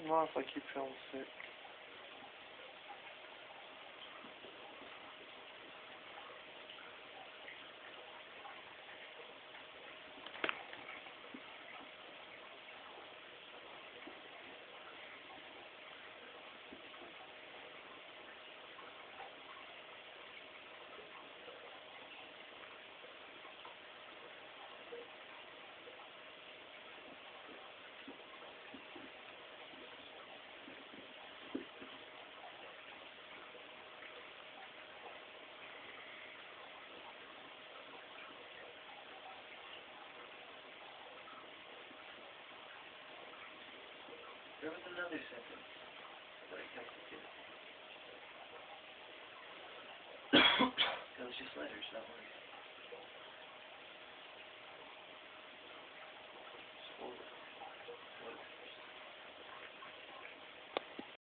Not if I keep feeling sick. There was another sentence that I kept forgetting. It was just letters, not words.